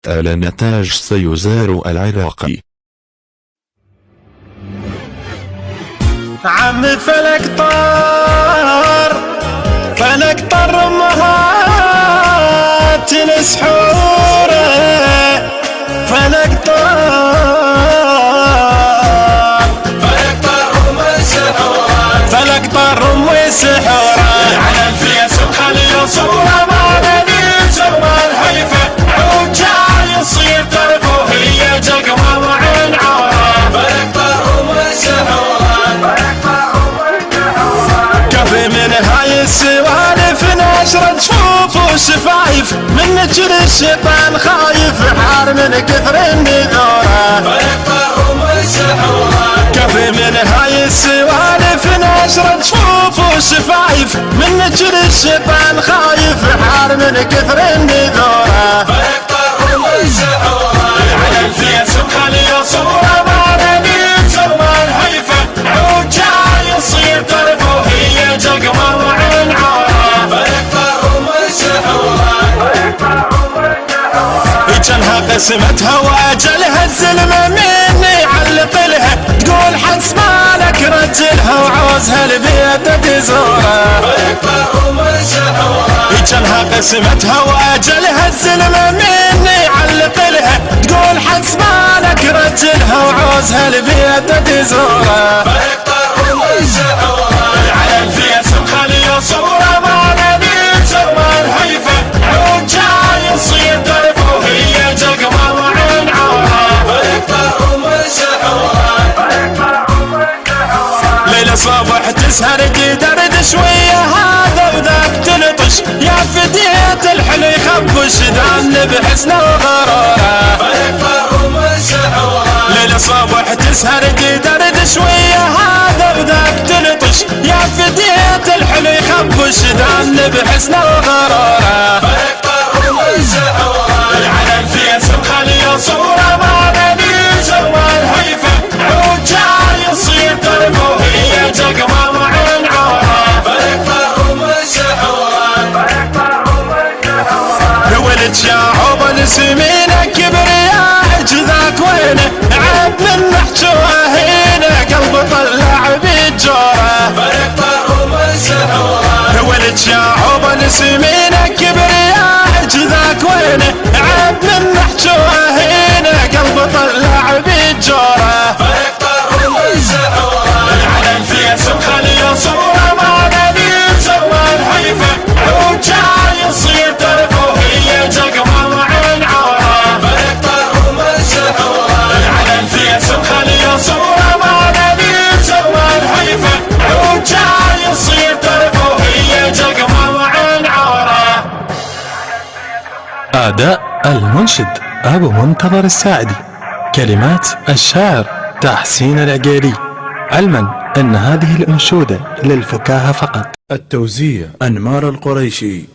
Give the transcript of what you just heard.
آل نتاج سيزار العراق. عم فلك طار أمهات السحور، فلك طار أم السحور، فلك طار أم السحور. على الفيس وخلي صورة ما نبي سوى الحيفة، عود جاي يصير طرفه هي جقمة وعين عورة. فلك طار أم السحور، كفي من هاي السوالف نشرة شوفوا شفايف، من نجر الشيطان خايف حار من كثر النذورة. فلك طار أم السحور، كفي من هاي السوالف نشرة شوفوا شفايف، من نجر الشيطان خايف حار من كثر النذورة. فلك طار أم السحور، على الفيس وخلي صورة ما نبي سوى الهيفة، عود جاي يصير طرفه هي جقمة وعين عورة. فلك طار أم السحور، جنها قسمتها واجلها الزلمة مني علق لها، تقول حس مالك رجلها وعوزها البيت تزوره. فلك طار أم السحور، جنها قسمتها واجلها الزلمة مني علق لها، تقول حس مالك رجلها وعوزها البيت تزوره. فلك طار أم السحور، على الفيس وخلي صورة ما نبي سوى الهيفة، عود جاي يصير طرفه هي جقمة وعين عورة. فلك طار أم السحور، ليلة صبح تسهر تدرد شوية هذا وذاك تلطش، يا فدية الحلو يخبش ذان بحسنه وغراره. فلك طار أم السحور، ليلة صبح تسهر تدرد شوية هذا وذاك تلطش، يا فدية الحلو يخبش ذان بحسنه وغراره. فلك طار أم السحور، على الفيس وخلي صورة ما نبي سوى الهيفة، عود جاي يصير طرفه هي جقمة وعين عورة. فلك طار أم السحور، يا ولد شاعوب السمينة كبرياء جذاك وينه، عيب من محجوه هنا قلب طلع بالجوره. فلك طار أم السحور، يا ولد شاعوب السمينة كبرياء جذاك وينه، عيب من محجوه هنا قلب طلع بالجوره. فلك طار أم السحور، على الفيس وخلي صورة ما نبي سوى الهيفة، عود جاي يصير طرفه هي جقمة وعين عورة. فلك طار أم السحور، على الفيس وخلي صورة ما نبي سوى الهيفة، عود جاي يصير طرفه هي جقمة وعين عورة. أداء المنشد أبو منتظر الساعدي، كلمات الشاعر تحسين العقيلي، علما أن هذه الأنشودة للفكاهة فقط. التوزيع أنمار القريشي.